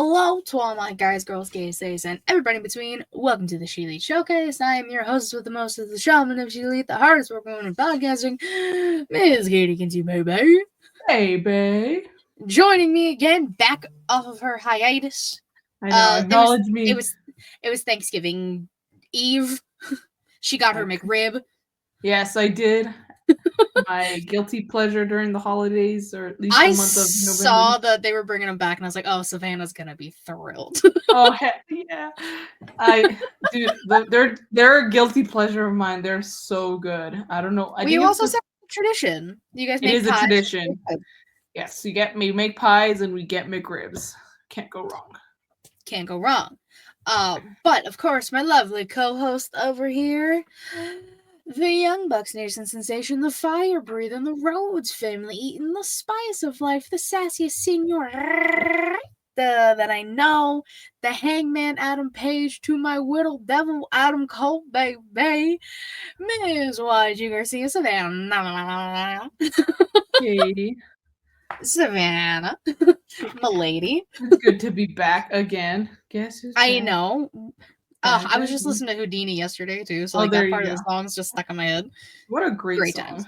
Hello to all my guys, girls, gays, theys, and everybody in between. Welcome to the ShElite Showcase. I am your host with the most of the shaman of ShElite, the hardest working woman in podcasting, Ms. Katie Kinsey, baby. Hey, babe. Joining me again, back off of her hiatus. I know, acknowledge me. It was Thanksgiving Eve. She got her McRib. Yes, I did. My guilty pleasure during the holidays, or at least the month of November. I saw that they were bringing them back, and I was like, "Oh, Savannah's gonna be thrilled." Oh heck yeah! They're a guilty pleasure of mine. They're so good. I don't know. We also set a tradition. You guys make pies. It is a tradition. Yes, we make pies and we get McRibs. Can't go wrong. Can't go wrong. But of course, my lovely co-host over here, the Young Bucks Nation sensation, the fire breathing, the Rhodes family eating, the spice of life, the sassiest senor that I know, the hangman Adam Page to my whittle devil Adam Cole, baby, Ms. YG Garcia Savannah. Katie. Savannah. Milady. It's good to be back again. Guess who's back? I know. I was just listening to Houdini yesterday too, so that part of the song's just stuck in my head. What a great song. Times.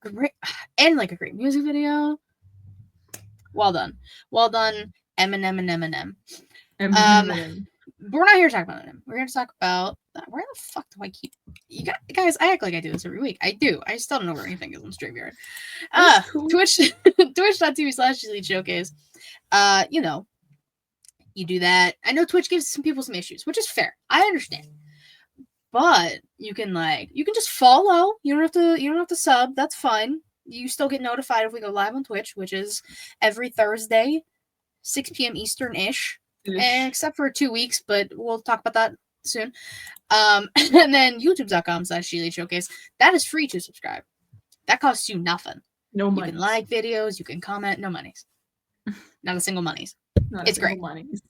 Great, and a great music video. Well done. Eminem and Eminem. We're not here to talk about Eminem. We're here to talk about where the fuck do I keep guys? I act like I do this every week. I do. I still don't know where anything is on StreamYard. Cool. Twitch.tv/ShElite Showcase. You do that. I know Twitch gives some people some issues, which is fair. I understand. But you can just follow. You don't have to sub. That's fine. You still get notified if we go live on Twitch, which is every Thursday, 6 p.m. Eastern-ish. Except for 2 weeks, but we'll talk about that soon. And then youtube.com/ShElite Showcase. That is free to subscribe. That costs you nothing. No money. You can like videos, you can comment, no monies. Not a single monies. It's great. Monies.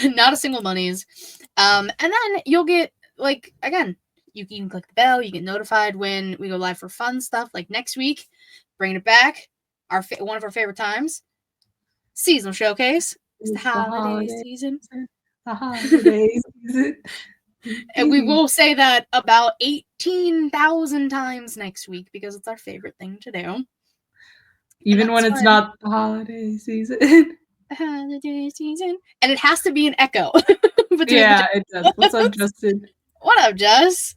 Not a single monies. And then you'll get, again, you can click the bell, you get notified when we go live for fun stuff, like next week, bringing it back, one of our favorite times, seasonal showcase. It's the holiday season. The holiday season. And we will say that about 18,000 times next week because it's our favorite thing to do. Even when it's not the holiday season. Holiday season. And it has to be an echo. Yeah, it does. What's up, Justin? What up, Jess?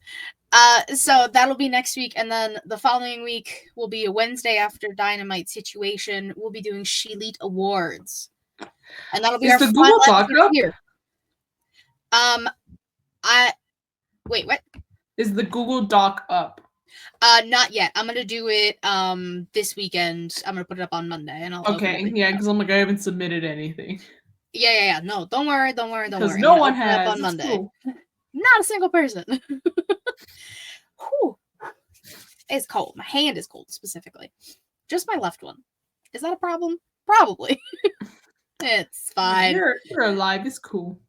So that'll be next week, and then the following week will be a Wednesday after Dynamite situation. We'll be doing ShElite Awards. And that'll be our Google Doc up? Year. Wait, what? Is the Google Doc up? Not yet. I'm gonna do it this weekend. I'm gonna put it up on Monday, and I'll because I'm I haven't submitted anything. Yeah. No, don't worry. Because no one has up on Monday. Cool. Not a single person. Whew. It's cold. My hand is cold specifically. Just my left one. Is that a problem? Probably. It's fine. You're alive. It's cool.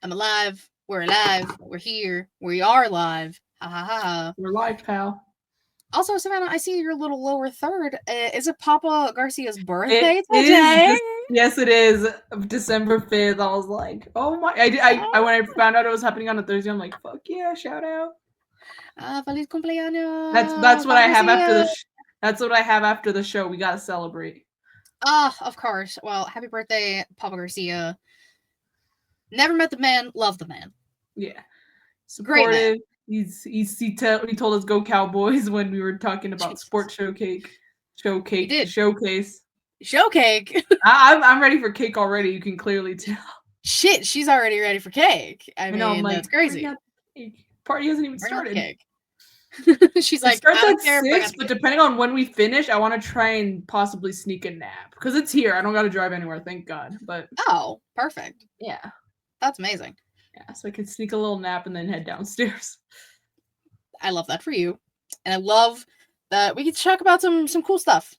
I'm alive. We're alive. We're here. We are live. Ha ha ha. We're live, pal. Also, Savannah, I see your little lower third. Is it Papa Garcia's birthday today? Yes, it is. December 5th. I was like, oh my! I when I found out it was happening on a Thursday, I'm like, fuck yeah! Shout out. Feliz cumpleaños. That's what I have after the. That's what I have after the show. We gotta celebrate. Of course. Well, happy birthday, Papa Garcia. Never met the man, love the man. Yeah, supportive. Great man. He told us go Cowboys when we were talking about sports showcase. Showcake. I'm ready for cake already. You can clearly tell. Shit, she's already ready for cake. I mean, that's crazy. Party hasn't even started. Cake. She's like, it starts at 6, but depending on when we finish, I want to try and possibly sneak a nap because it's here. I don't got to drive anywhere, thank God. But perfect. Yeah, that's amazing. Yeah, so I can sneak a little nap and then head downstairs. I love that for you, and I love that we get to talk about some cool stuff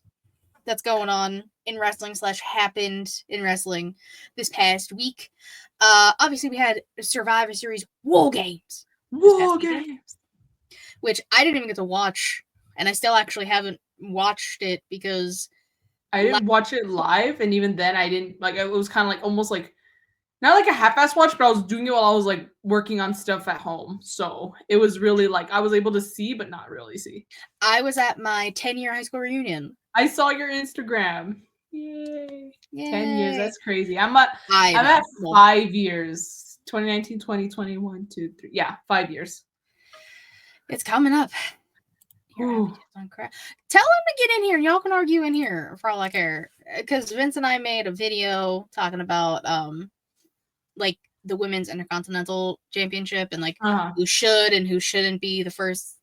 that's going on in wrestling / happened in wrestling this past week. Obviously, we had Survivor Series WarGames. Which I didn't even get to watch, and I still actually haven't watched it because I didn't watch it live, and even then I didn't it was kind of almost like not like a half-ass watch, but I was doing it while I was like working on stuff at home. So it was really like I was able to see, but not really see. I was at my 10-year high school reunion. I saw your Instagram. Yay. 10 years. Yay. That's crazy. I'm at 5 years. 2019, 2020, 1, 2, 3. Yeah, 5 years. It's coming up. Tell him to get in here and y'all can argue in here for all I care. Because Vince and I made a video talking about like the women's intercontinental championship and like who should and who shouldn't be the first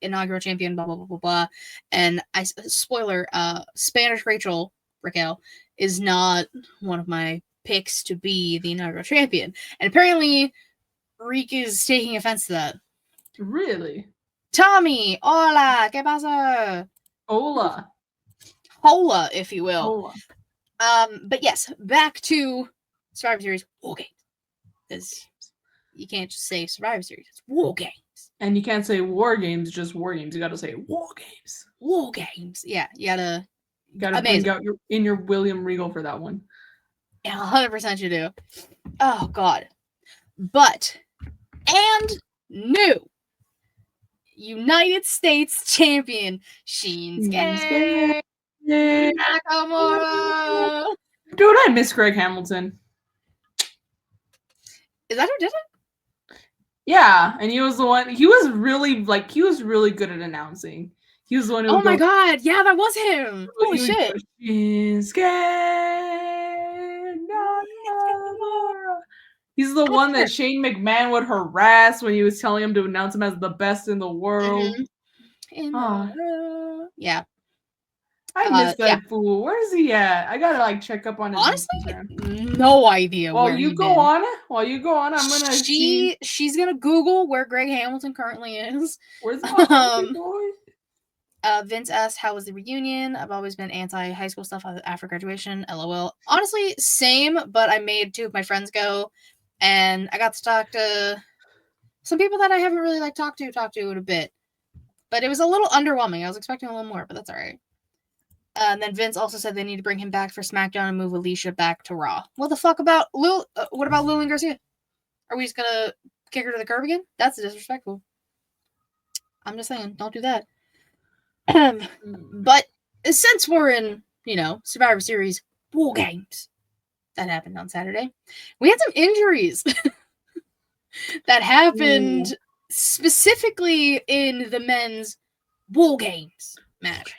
inaugural champion, blah blah blah blah blah. And spoiler, Spanish Rachel Raquel is not one of my picks to be the inaugural champion. And apparently Reek is taking offense to that. Really? Tommy, hola, ¿qué pasa? Hola, if you will. Hola. But yes, back to Survivor Series WarGames. Because you can't just say Survivor Series, it's WarGames. And you can't say WarGames, just WarGames. You gotta say WarGames. WarGames. Yeah, you gotta bring out your William Regal for that one. Yeah, 100% you do. Oh god. But and new United States champion Shinsuke Nakamura. Dude, I miss Greg Hamilton. Is that who did it? Yeah, and he was the one. He was really good at announcing. He was the one who. Oh my god! Yeah, that was him. Holy shit! He's the one that Shane McMahon would harass when he was telling him to announce him as the best in the world. Yeah. I miss that fool. Where is he at? I gotta check up on his Instagram. No idea. While you go on, I'm gonna see. She's gonna Google where Greg Hamilton currently is. Where's my boy? Vince asked, how was the reunion? I've always been anti-high school stuff after graduation. LOL. Honestly, same, but I made 2 of my friends go, and I got to talk to some people that I haven't really talked to in a bit. But it was a little underwhelming. I was expecting a little more, but that's all right. And then Vince also said they need to bring him back for SmackDown and move Alicia back to Raw. What the fuck about Lil? What about Lilian Garcia? Are we just gonna kick her to the curb again? That's disrespectful. I'm just saying, don't do that. But since we're in, Survivor Series WarGames, that happened on Saturday, we had some injuries that happened specifically in the men's WarGames match.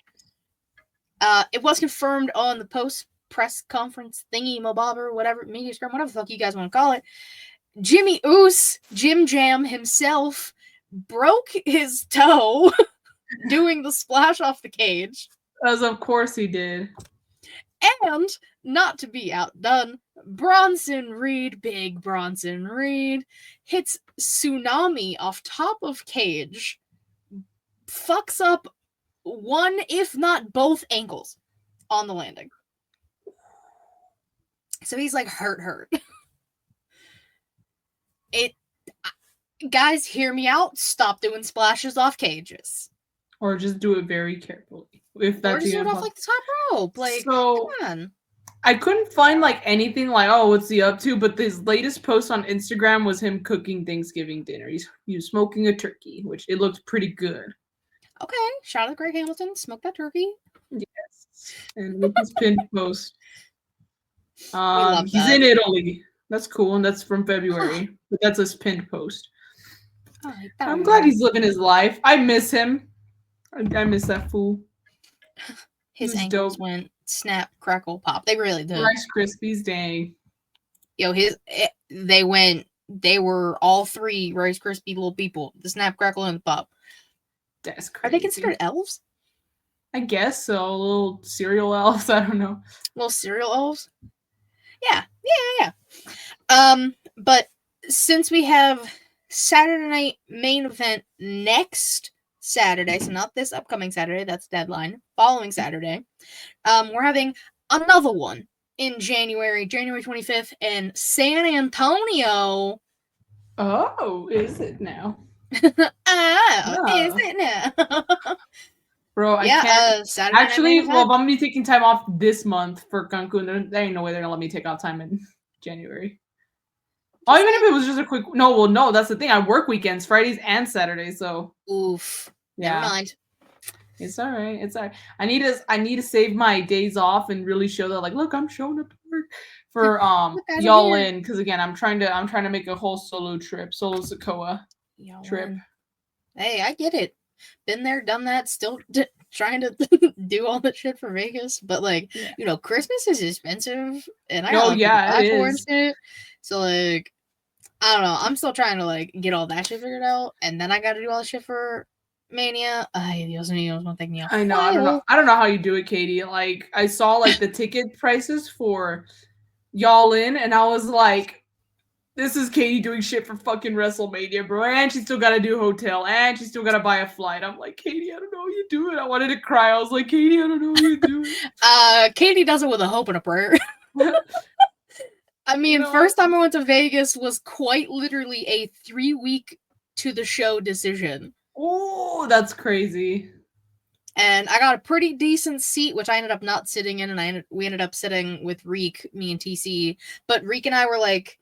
It was confirmed on the post-press conference thingy, mobobber, whatever, media scrum, whatever the fuck you guys want to call it. Jimmy Oos, Jim Jam himself, broke his toe doing the splash off the cage. As of course he did. And, not to be outdone, Bronson Reed, big Bronson Reed, hits Tsunami off top of cage, fucks up one, if not both ankles on the landing. So he's hurt. Guys, hear me out. Stop doing splashes off cages. Or just do it very carefully. If that's or just do it off the top rope. Come on. I couldn't find anything what's he up to? But his latest post on Instagram was him cooking Thanksgiving dinner. He was smoking a turkey, which it looked pretty good. Okay, shout out to Greg Hamilton. Smoke that turkey. Yes, and with his pinned post. He's in Italy. That's cool, and that's from February. But that's his pinned post. I'm glad he's living his life. I miss him. I miss that fool. His ankles went snap, crackle, pop. They really did. Rice Krispies, dang. Yo, they were all 3 Rice Krispie little people. The snap, crackle, and the pop. That's crazy. Are they considered elves? I guess so. Little cereal elves. I don't know. Little cereal elves? Yeah. But since we have Saturday night main event next Saturday, so not this upcoming Saturday, that's deadline, following Saturday, we're having another one in January 25th in San Antonio. Oh, is it now? Is it now? Bro, I can't. Actually, well, if I'm gonna be taking time off this month for Cancun, there ain't no way they're gonna let me take out time in January. Oh, even if it was just a quick. No, that's the thing. I work weekends, Fridays and Saturdays, so. Oof. Yeah. Never mind. It's all right. It's all right. I need to save my days off and really show that, like, look, I'm showing up to work for y'all in, because again, I'm trying to make a whole solo Sokoa trip. Hey, I get it. Been there, done that. Still trying to do all the shit for Vegas, but like, you know, Christmas is expensive, and I gotta buy for and shit. So like, I don't know. I'm still trying to like get all that shit figured out, and then I got to do all the shit for Mania. Ay, Dios mío, no take me a I know. I don't know how you do it, Katie. Like, I saw like the ticket prices for y'all in, and I was like, this is Katie doing shit for fucking WrestleMania, bro. And she still got to do hotel, and she still got to buy a flight. I'm like, Katie, I don't know how you do it. I wanted to cry. I was like, Katie, I don't know how you do it. Katie does it with a hope and a prayer. I mean, first time I went to Vegas was quite literally a 3-week to the show decision. Oh, that's crazy. And I got a pretty decent seat, which I ended up not sitting in, and we ended up sitting with Reek, me and TC. But Reek and I were like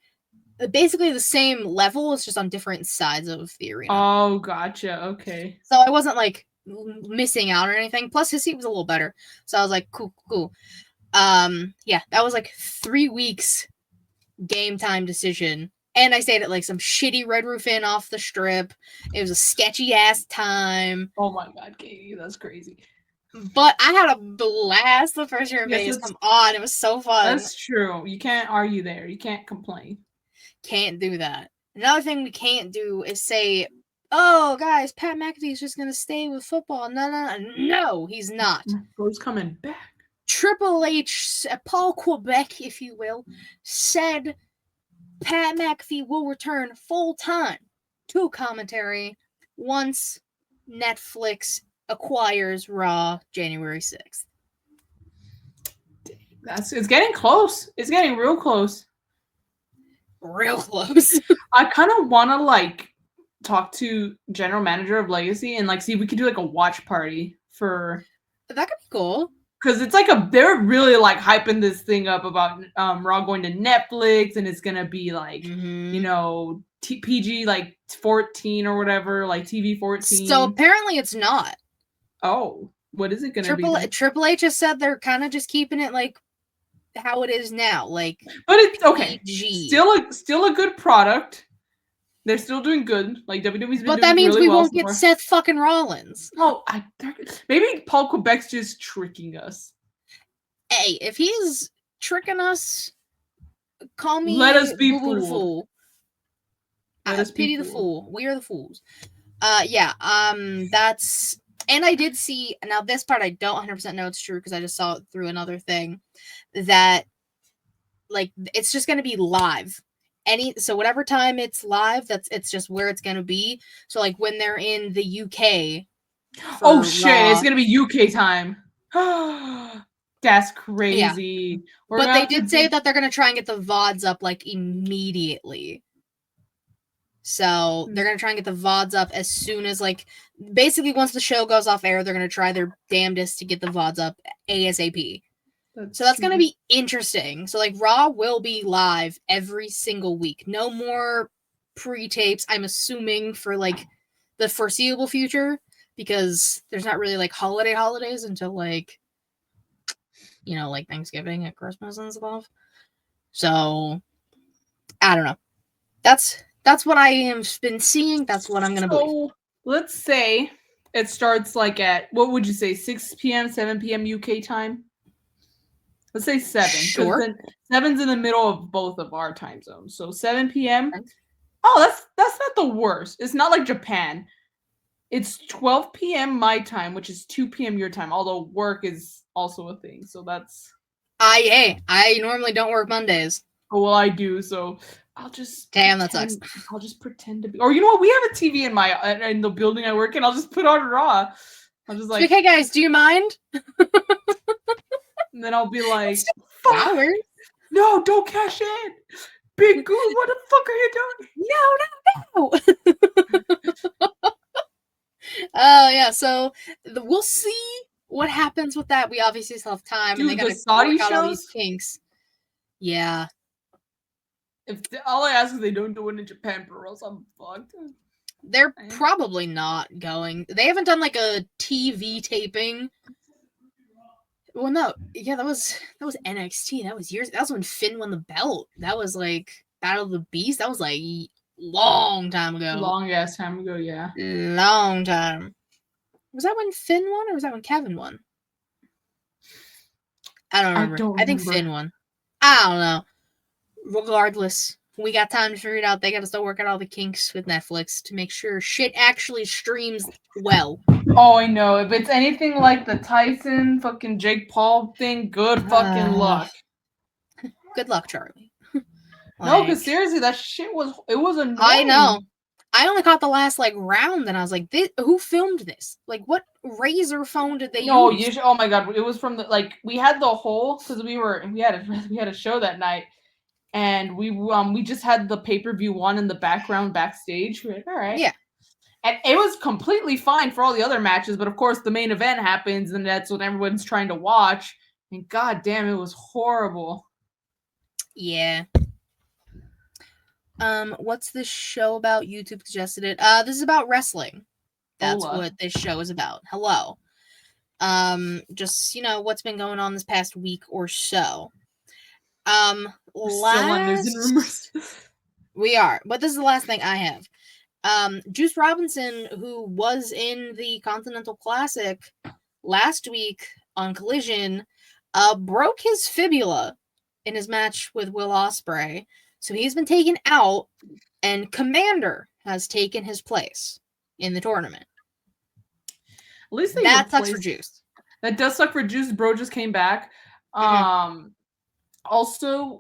basically the same level, it's just on different sides of the arena. Oh, gotcha. Okay. So I wasn't like missing out or anything. Plus his seat was a little better. So I was like, cool. Yeah, that was like 3 weeks game time decision. And I stayed at like some shitty Red Roof Inn off the strip. It was a sketchy ass time. Oh my god, Katie, that's crazy. But I had a blast the first year in Vegas. Come on, it was so fun. That's true. You can't argue there. You can't complain. Can't do that. Another thing we can't do is say, oh, guys, Pat McAfee's just going to stay with football. No, he's not. Bro's coming back. Triple H, Paul Quebec, if you will, said Pat McAfee will return full-time to commentary once Netflix acquires Raw January 6th. It's getting close. It's getting real close. Real close. I kind of want to like talk to general manager of Legacy and like see if we could do like a watch party for. That could be cool. Because it's like they're really like hyping this thing up about Raw going to Netflix, and it's gonna be like you know PG like 14 or whatever, like TV 14. So apparently it's not. Oh, what is it gonna be? Triple H just said they're kind of just keeping it like how it is now, like. But it's okay. PG. Still a good product. They're still doing good. Like WWE's been doing really well. But that means we won't get Seth fucking Rollins. Oh, maybe Paul Quebec's just tricking us. Hey, if he's tricking us, call me. Let us be fooled. Let us pity the fool. We are the fools. Yeah. That's. And I did see, now this part I don't 100% know it's true because I just saw it through another thing, that like it's just going to be live. So whatever time it's live, it's just where it's going to be. So like when they're in the UK. Oh shit, it's going to be UK time. That's crazy. Yeah. But they did say that they're going to try and get the VODs up like immediately. So they're going to try and get the VODs up as soon as like basically once the show goes off air, they're going to try their damnedest to get the VODs up ASAP. So that's going to be interesting. So like Raw will be live every single week. No more pre-tapes, I'm assuming, for like the foreseeable future, because there's not really like holidays until like, you know, like Thanksgiving and Christmas and stuff. So I don't know. That's what I have been seeing. That's what I'm going to believe. Let's say it starts like at, what would you say, 6 p.m., 7 p.m. UK time? Let's say 7. Sure. 7's in the middle of both of our time zones. So 7 p.m. Oh, that's not the worst. It's not like Japan. It's 12 p.m. my time, which is 2 p.m. your time, although work is also a thing. So that's... I normally don't work Mondays. Oh, well, I do, so I'll just... Damn, that sucks. I'll just pretend to be... Or you know what? We have a TV in the building I work in. I'll just put on Raw. I'll just like... Okay, guys, do you mind? And then I'll be like, flowers. No, don't cash in. Big Goon, what the fuck are you doing? No. Oh, yeah, so we'll see what happens with that. We obviously still have time. Dude, and they the Saudi shows? all these kinks. Yeah. all I ask is they don't do it in Japan, or else I'm fucked. They're probably not going. They haven't done like a TV taping. Well, no, yeah, that was NXT. That was years. That was when Finn won the belt. That was like Battle of the Beast. That was like long time ago. Long ass time ago, yeah. Long time. Was that when Finn won, or was that when Kevin won? I don't remember. I think Finn won. I don't know. Regardless, we got time to figure it out. They got to start working all the kinks with Netflix to make sure shit actually streams well. Oh, I know. If it's anything like the Tyson fucking Jake Paul thing, good fucking luck. Good luck, Charlie. No, because seriously, that shit was annoying. I know. I only caught the last like round, and I was like, "Who filmed this? Like, what Razor phone did they use?" Oh my god, it was from the we had the whole because we had a show that night, and we just had the pay-per-view one in the background backstage. We were like, all right, yeah, and it was completely fine for all the other matches, but of course the main event happens, and that's what everyone's trying to watch. And god damn, it was horrible. Yeah. What's this show about? YouTube suggested it. This is about wrestling. That's what this show is about. Hello. Just what's been going on this past week or so. We're still on news and rumors. We are, but this is the last thing I have. Juice Robinson, who was in the Continental Classic last week on Collision, broke his fibula in his match with Will Ospreay. So he's been taken out, and Commander has taken his place in the tournament. At least that sucks for Juice. That does suck for Juice. Bro just came back. Also,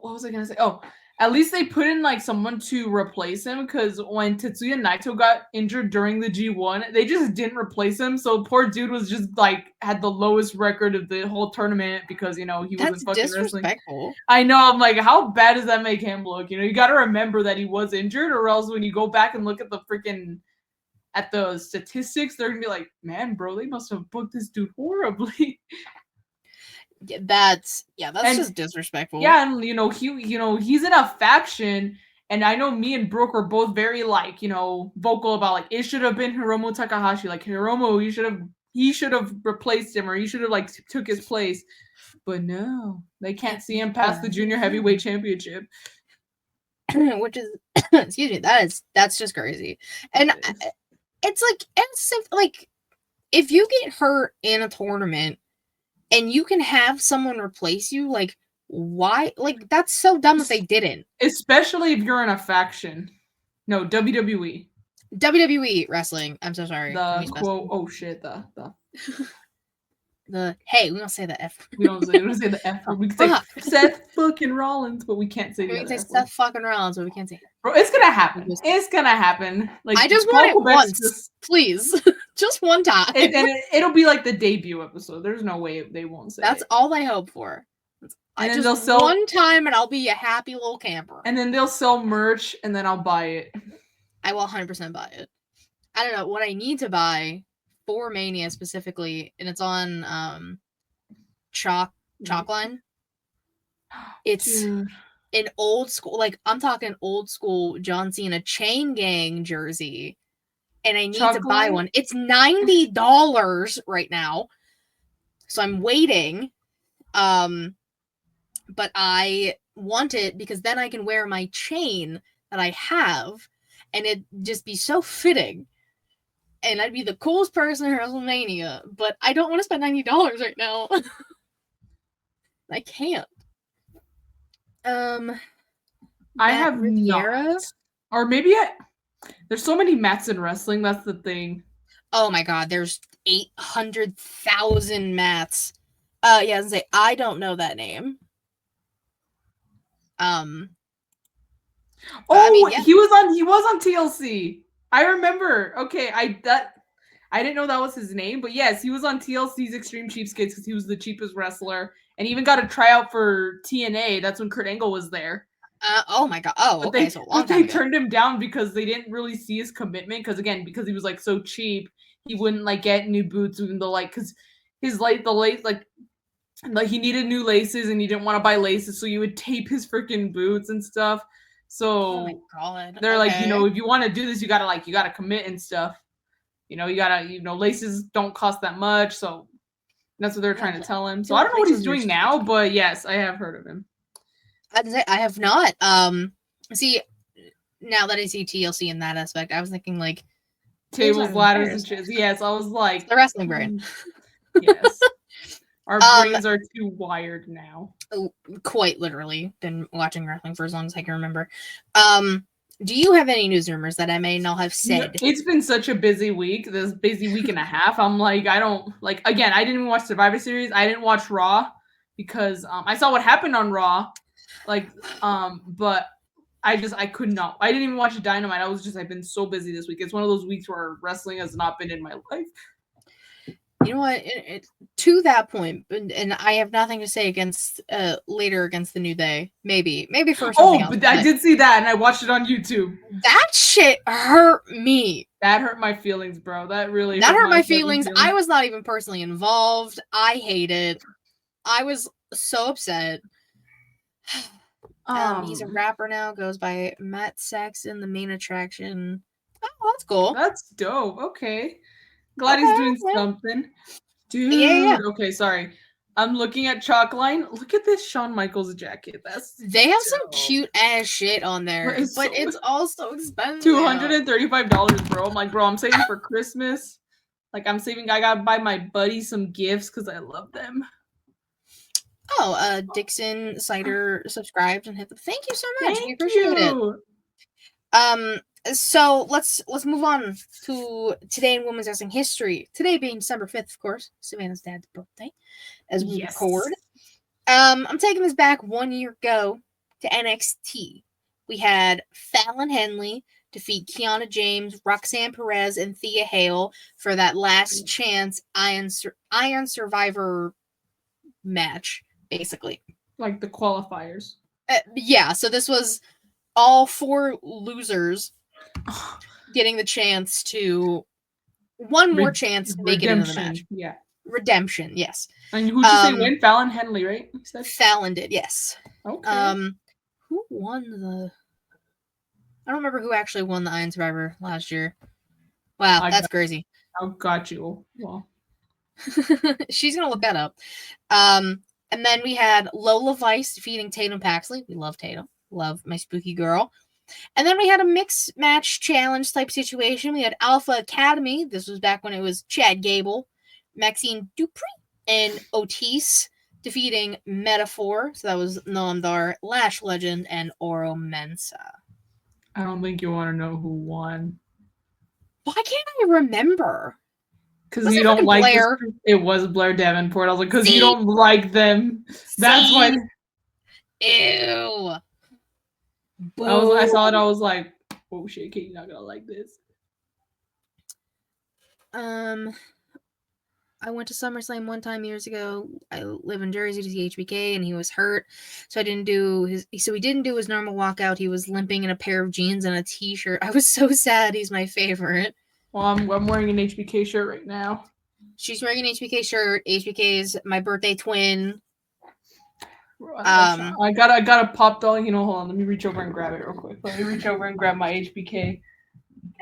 what was I gonna say? Oh, at least they put in like someone to replace him, because when Tetsuya Naito got injured during the G1, they just didn't replace him. So poor dude was just like had the lowest record of the whole tournament because he wasn't fucking disrespectful. Wrestling. I know. I'm like, how bad does that make him look? You got to remember that he was injured, or else when you go back and look at the statistics, they're gonna be like, man, bro, they must have booked this dude horribly. That's just disrespectful. Yeah, and he's in a faction, and I know me and Brooke were both very vocal about like it should have been Hiromu Takahashi. Like Hiromu, he should have replaced him, or he should have took his place. But no, they can't see him past the junior heavyweight championship. Which is excuse me, that's just crazy. And it's like if you get hurt in a tournament and you can have someone replace you, like, why? Like, that's so dumb that they didn't. Especially if you're in a faction. No, WWE. WWE wrestling. I'm so sorry. The quote. Oh shit. Hey, we don't say the F. We don't say the F word. We can say Seth fucking Rollins, but we can't say the other F word. Seth fucking Rollins, but we can't say. Bro, it's gonna happen. It's gonna happen. Like, I just want it once, please. Just one time. It'll be like the debut episode. There's no way they won't say That's it. all I hope for. And then they'll sell one time, and I'll be a happy little camper. And then they'll sell merch, and then I'll buy it. I will 100% buy it. I don't know what I need to buy for Mania specifically, and it's on Chalkline. It's an old school, like I'm talking old school John Cena Chain Gang jersey, and I need to buy one. It's $90 right now, so I'm waiting. But I want it because then I can wear my chain that I have, and it'd just be so fitting. And I'd be the coolest person in WrestleMania, but I don't want to spend $90 right now. I can't. I have not. Or maybe there's so many Matts in wrestling, that's the thing. Oh my god, there's 800,000 Matts. Yeah, I don't know that name. He was on TLC. I remember. Okay, I didn't know that was his name, but yes, he was on TLC's Extreme Cheapskates because he was the cheapest wrestler, and he even got a tryout for TNA. That's when Kurt Angle was there. Oh my god. Oh, but okay. They turned him down because they didn't really see his commitment. Because he was like so cheap, he wouldn't get new boots, even though because his he needed new laces and he didn't want to buy laces, so you would tape his freaking boots and stuff. So my god. they're like, Okay. if you want to do this, you gotta commit and stuff. You gotta, laces don't cost that much. So that's what they're trying to tell him. So I don't know what he's doing now, but yes, I have heard of him. I have not. See, now that I see TLC in that aspect, I was thinking like tables, ladders, and chairs. Yes, I was like it's the wrestling brain. Yes, our brains are too wired now. Quite literally, been watching wrestling for as long as I can remember. Do you have any news rumors that I may not have said? It's been such a busy week. This busy week and a half. I'm like, I don't like. Again, I didn't even watch Survivor Series. I didn't watch Raw because I saw what happened on Raw, but I could not. I didn't even watch Dynamite. I've been so busy this week. It's one of those weeks where wrestling has not been in my life. You know what? To that point, and I have nothing to say against later against the New Day. Maybe for something else. But I did see that, and I watched it on YouTube. That shit hurt me. That hurt my feelings, bro. That really hurt my feelings. I was not even personally involved. I hate it. I was so upset. He's a rapper now. Goes by Matt Saxon, the main attraction. Oh, that's cool. That's dope. Okay. Glad he's doing something. Dude. Yeah. Okay, sorry. I'm looking at Chalkline. Look at this Shawn Michaels jacket. They have some cute ass shit on there, but it's also expensive. $235, bro. I'm like, bro, I'm saving for Christmas. Like, I'm saving. I gotta buy my buddy some gifts because I love them. Oh, Dixon Cider subscribed and hit the thank you so much. We appreciate it. So let's move on to today in women's wrestling history. Today being December 5th, of course, Savannah's dad's birthday, as we record. I'm taking this back 1 year ago to NXT. We had Fallon Henley defeat Kiana James, Roxanne Perez, and Thea Hale for that last chance Iron Survivor match, basically. Like the qualifiers. Yeah, so this was all 4 losers getting the chance to more chance to make it into the match. Yeah. Redemption, yes. And who'd you say win? Fallon Henley, right? Fallon did, yes. Okay. Who won I don't remember who actually won the Iron Survivor last year. Wow, that's crazy. I got you. Well. She's gonna look that up. And then we had Lola Vice defeating Tatum Paxley. We love Tatum. Love my spooky girl. And then we had a mixed match challenge type situation. We had Alpha Academy. This was back when it was Chad Gable, Maxine Dupree, and Otis defeating Metaphor. So that was Noam Dar, Lash Legend, and Oro Mensa. I don't think you want to know who won. Why can't I remember? Because you don't like Blair. It was Blair Davenport. I was like, because you don't like them. That's why. Ew. I saw it. I was like, "Oh shit, Katie's not gonna like this." I went to SummerSlam one time years ago. I live in Jersey to see HBK, and he was hurt, so I didn't do his. So he didn't do his normal walkout. He was limping in a pair of jeans and a t-shirt. I was so sad. He's my favorite. Well, I'm wearing an HBK shirt right now. She's wearing an HBK shirt. HBK is my birthday twin. I got a pop doll. Hold on. Let me reach over and grab it real quick. Let me reach over and grab my HBK.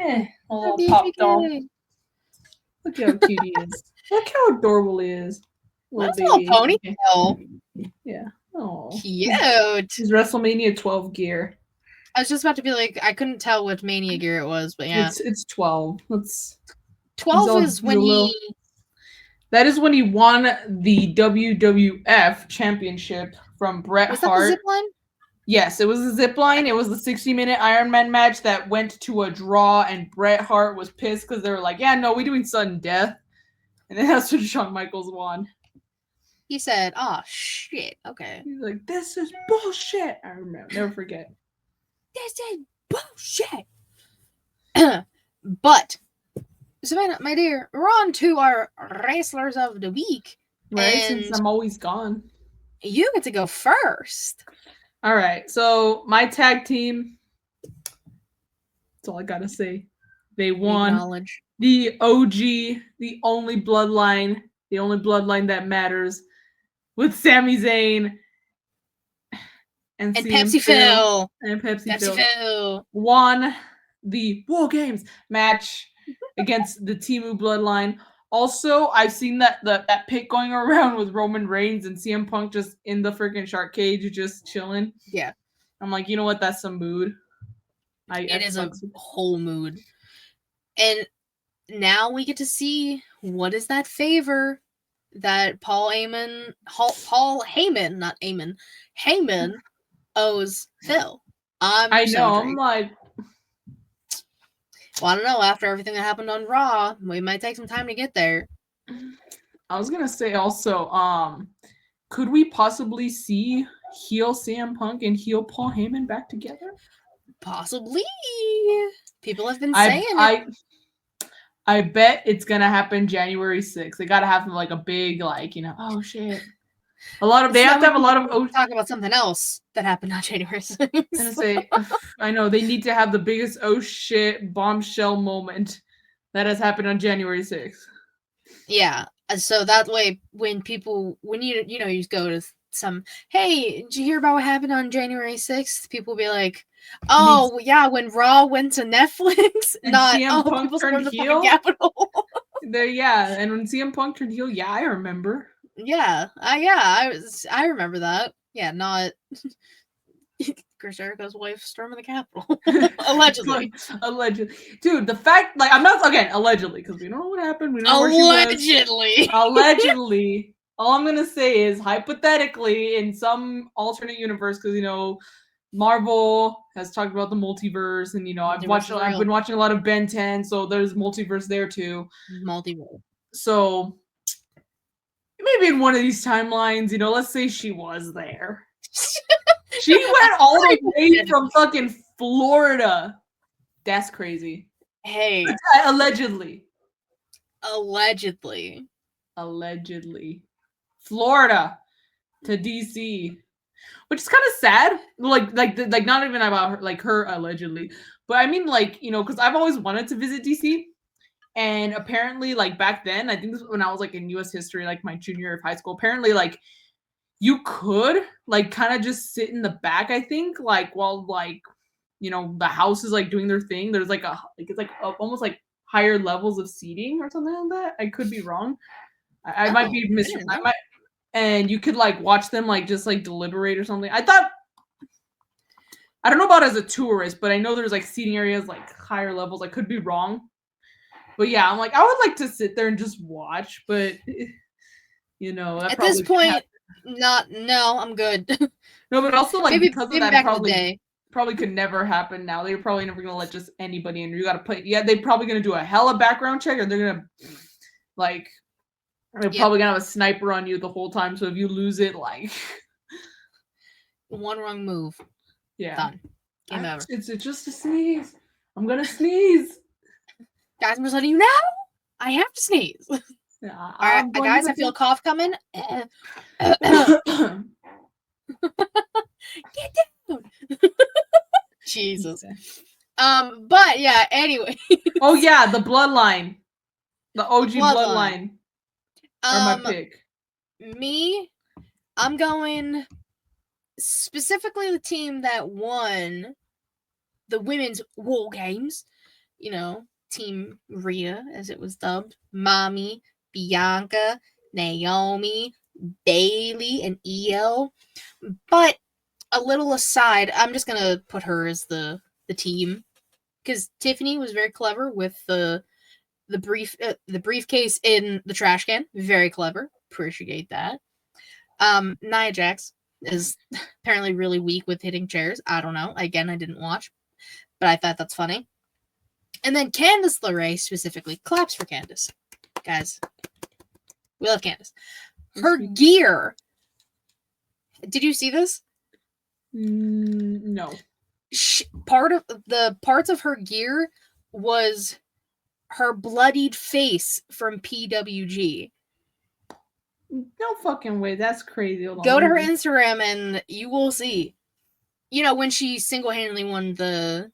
A little pop doll. Look how cute he is. Look how adorable he is. That's a little ponytail. Yeah. Oh. Cute. His WrestleMania 12 gear. I was just about to be like, I couldn't tell which Mania gear it was, but yeah. It's 12. 12 is when he... That is when he won the WWF Championship from Bret Hart. Was that the zip line? Yes, it was a zip line. It was the 60-minute Iron Man match that went to a draw, and Bret Hart was pissed because they were like, yeah, no, we're doing sudden death. And then that's when Shawn Michaels won. He said, oh, shit, okay. He's like, this is bullshit. I remember. Never forget. This is bullshit. But, Savannah, my dear, we're on to our wrestlers of the week. Right, since I'm always gone. You get to go first. All right, so my tag team, that's all I got to say. They won the OG, the only bloodline that matters, with Sami Zayn and And CM Pepsi Phil. and Pepsi Phil Phil. won the WarGames match against the Temu Bloodline. Also, I've seen that pic going around with Roman Reigns and CM Punk just in the freaking shark cage, just chilling. Yeah. I'm like, you know what? That's some mood. It is a whole mood. And now we get to see what is that favor that Paul Heyman, not Heyman, Heyman owes Phil. I know. I'm like, well, I don't know. After everything that happened on Raw, we might take some time to get there. I was gonna say also, could we possibly see heel CM Punk and heel Paul Heyman back together? Possibly. People have been saying it. I bet it's gonna happen January 6th. They gotta have like a big, like, oh shit. They have to have a lot of talk about something else that happened on January 6th. I'm gonna say, I know they need to have the biggest oh shit bombshell moment that has happened on January 6th. Yeah, so that way when you go to some, hey, did you hear about what happened on January 6th? People will be like, oh yeah, when Raw went to Netflix, and not CM Punk people turned the heel. Capitol. Yeah, and when CM Punk turned heel, yeah, I remember. Yeah, I remember that. Yeah, not Chris Jericho's wife storming the Capitol. Allegedly. Allegedly. Dude, the fact, like, I'm not, again, allegedly, because we don't know what happened. We don't know where she was. Allegedly. All I'm going to say is, hypothetically, in some alternate universe, because, Marvel has talked about the multiverse, and, I've been watching a lot of Ben 10, so there's multiverse there, too. Multiverse. So, maybe in one of these timelines, let's say she was there. She went all the way from fucking Florida. That's crazy. Hey. Allegedly. Florida to DC. Which is kind of sad. Like not even about her, like her allegedly. But I mean, like, because I've always wanted to visit DC. And apparently, like, back then, I think this was when I was, like, in U.S. history, like, my junior year of high school. Apparently, like, you could, like, kind of just sit in the back, I think, like, while, like, the house is, like, doing their thing. There's, like, it's, like, almost, like, higher levels of seating or something like that. I could be wrong. I might be and you could, like, watch them, like, just, like, deliberate or something. I don't know about as a tourist, but I know there's, like, seating areas, like, higher levels. I could be wrong. But yeah, I'm like, I would like to sit there and just watch, but at this point, no, I'm good. No, but also, like, maybe, because of that, probably could never happen now. They're probably never gonna let just anybody in. You gotta put, they're probably gonna do a hella background check, or they're gonna, like, probably gonna have a sniper on you the whole time. So if you lose it, like, one wrong move, done. Game over. It's just a sneeze. I'm gonna sneeze. Guys, I'm just letting you know. I have to sneeze. All right, guys, I feel a cough coming. Get down. Jesus. But yeah, anyway. Oh yeah, the bloodline. The OG bloodline. Are my pick. Me, I'm going specifically the team that won the women's WarGames. Team Rhea, as it was dubbed. Mommy, Bianca, Naomi, Bailey, and EL. But a little aside, I'm just gonna put her as the team, because Tiffany was very clever with the briefcase in the trash can. Very clever. Appreciate that. Nia Jax is apparently really weak with hitting chairs. I don't know. Again, I didn't watch, but I thought that's funny. And then Candice LeRae specifically. Claps for Candice. Guys, we love Candice. Her gear. Did you see this? No. Parts of her gear was her bloodied face from PWG. No fucking way. That's crazy. Go to her Instagram and you will see. When she single-handedly won the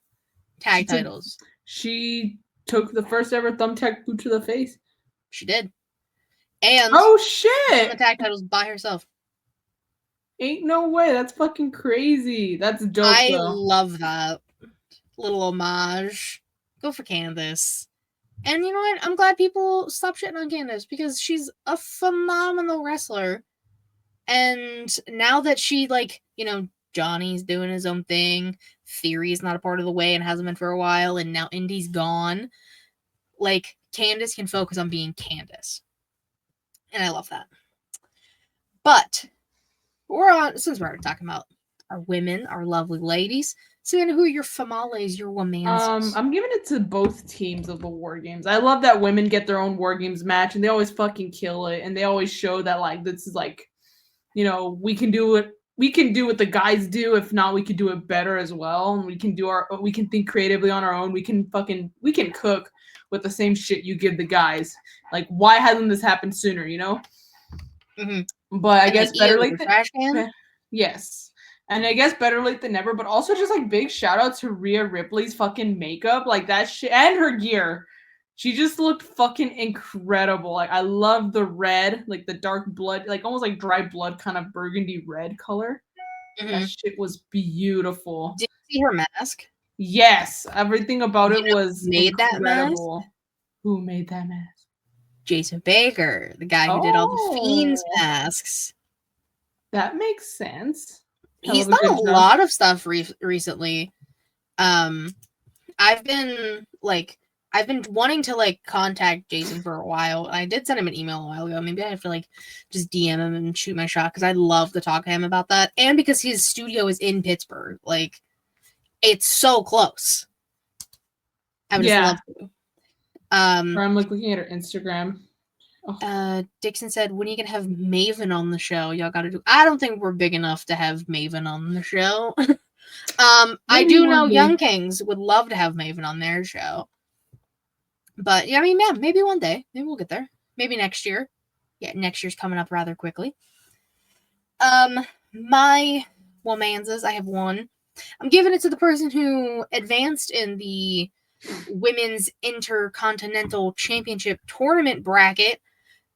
tag titles. She took the first ever thumbtack boot to the face. She did. And oh shit! won the tag titles by herself. Ain't no way. That's fucking crazy. That's dope, I though. love that little homage. Go for Candace. And you know what? I'm glad people stop shitting on Candace because she's a phenomenal wrestler. And now that she, like, you know, Johnny's doing his own thing, Theory's not a part of the way and hasn't been for a while, and now Indy's gone, like, Candace can focus on being Candace. And I love that. But since we're talking about our women, our lovely ladies, Savannah, who are your famales, your womances? I'm giving it to both teams of the War Games. I love that women get their own War Games match, and they always fucking kill it, and they always show that, like, this is like, you know, we can do it. We can do what the guys do. If not, we can do it better as well. And we can think creatively on our own. We can cook with the same shit you give the guys. Like, why hasn't this happened sooner? You know. Mm-hmm. But I guess better late than trash can. Yes. And I guess better late than never, but also just like big shout out to Rhea Ripley's fucking makeup, like that shit, and her gear. She just looked fucking incredible. Like, I love the red, like the dark blood, like almost like dry blood kind of burgundy red color. Mm-hmm. That shit was beautiful. Did you see her mask? Yes, everything about it was made incredible. That mask? Who made that mask? Jason Baker, the guy who did all the Fiends masks. That makes sense. He's done a lot of stuff recently. I've been wanting to like contact Jason for a while. I did send him an email a while ago. Maybe I have to like just DM him and shoot my shot because I'd love to talk to him about that. And because his studio is in Pittsburgh, like it's so close. I would just love to. I'm like looking at her Instagram. Dixon said, when are you gonna have Maven on the show? Y'all gotta do. I don't think we're big enough to have Maven on the show. I do know Young Kings would love to have Maven on their show. But yeah, I mean, yeah, maybe one day. Maybe we'll get there. Maybe next year. Yeah, next year's coming up rather quickly. My womanses, I have one. I'm giving it to the person who advanced in the Women's Intercontinental Championship Tournament bracket,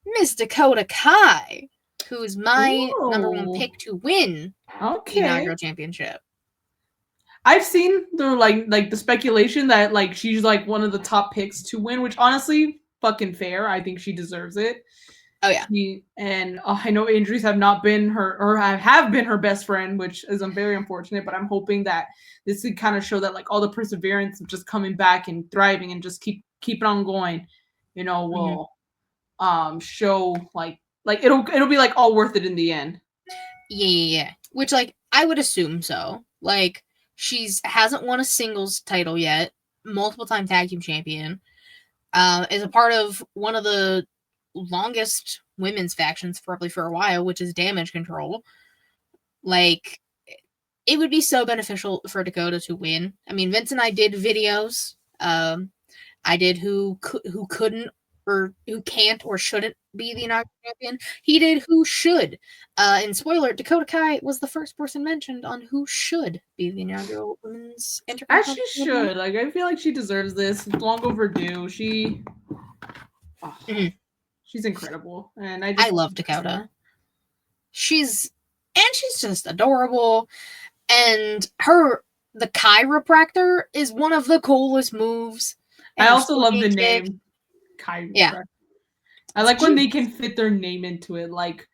Miss Dakota Kai, who's my number one pick to win the inaugural championship. I've seen the the speculation that like she's like one of the top picks to win, which honestly, fucking fair. I think she deserves it. Oh yeah. I know injuries have not been have been her best friend, which is very unfortunate. But I'm hoping that this could kind of show that like all the perseverance of just coming back and thriving and just keep it on going, you know, will show like it'll be like all worth it in the end. Yeah. Which like I would assume so. Like hasn't won a singles title yet, multiple time tag team champion, is a part of one of the longest women's factions probably for a while, which is Damage Control. Like, it would be so beneficial for Dakota to win. I mean, Vince and I did videos. I did who couldn't or who can't or shouldn't be the inaugural champion. He did who should. And spoiler, Dakota Kai was the first person mentioned on who should be the inaugural women's As she should. Like, I feel like she deserves this. It's long overdue. She's incredible. And I love Dakota. She's just adorable. And the chiropractor is one of the coolest moves. I also love the name chiropractor. Yeah. I like when they can fit their name into it. Like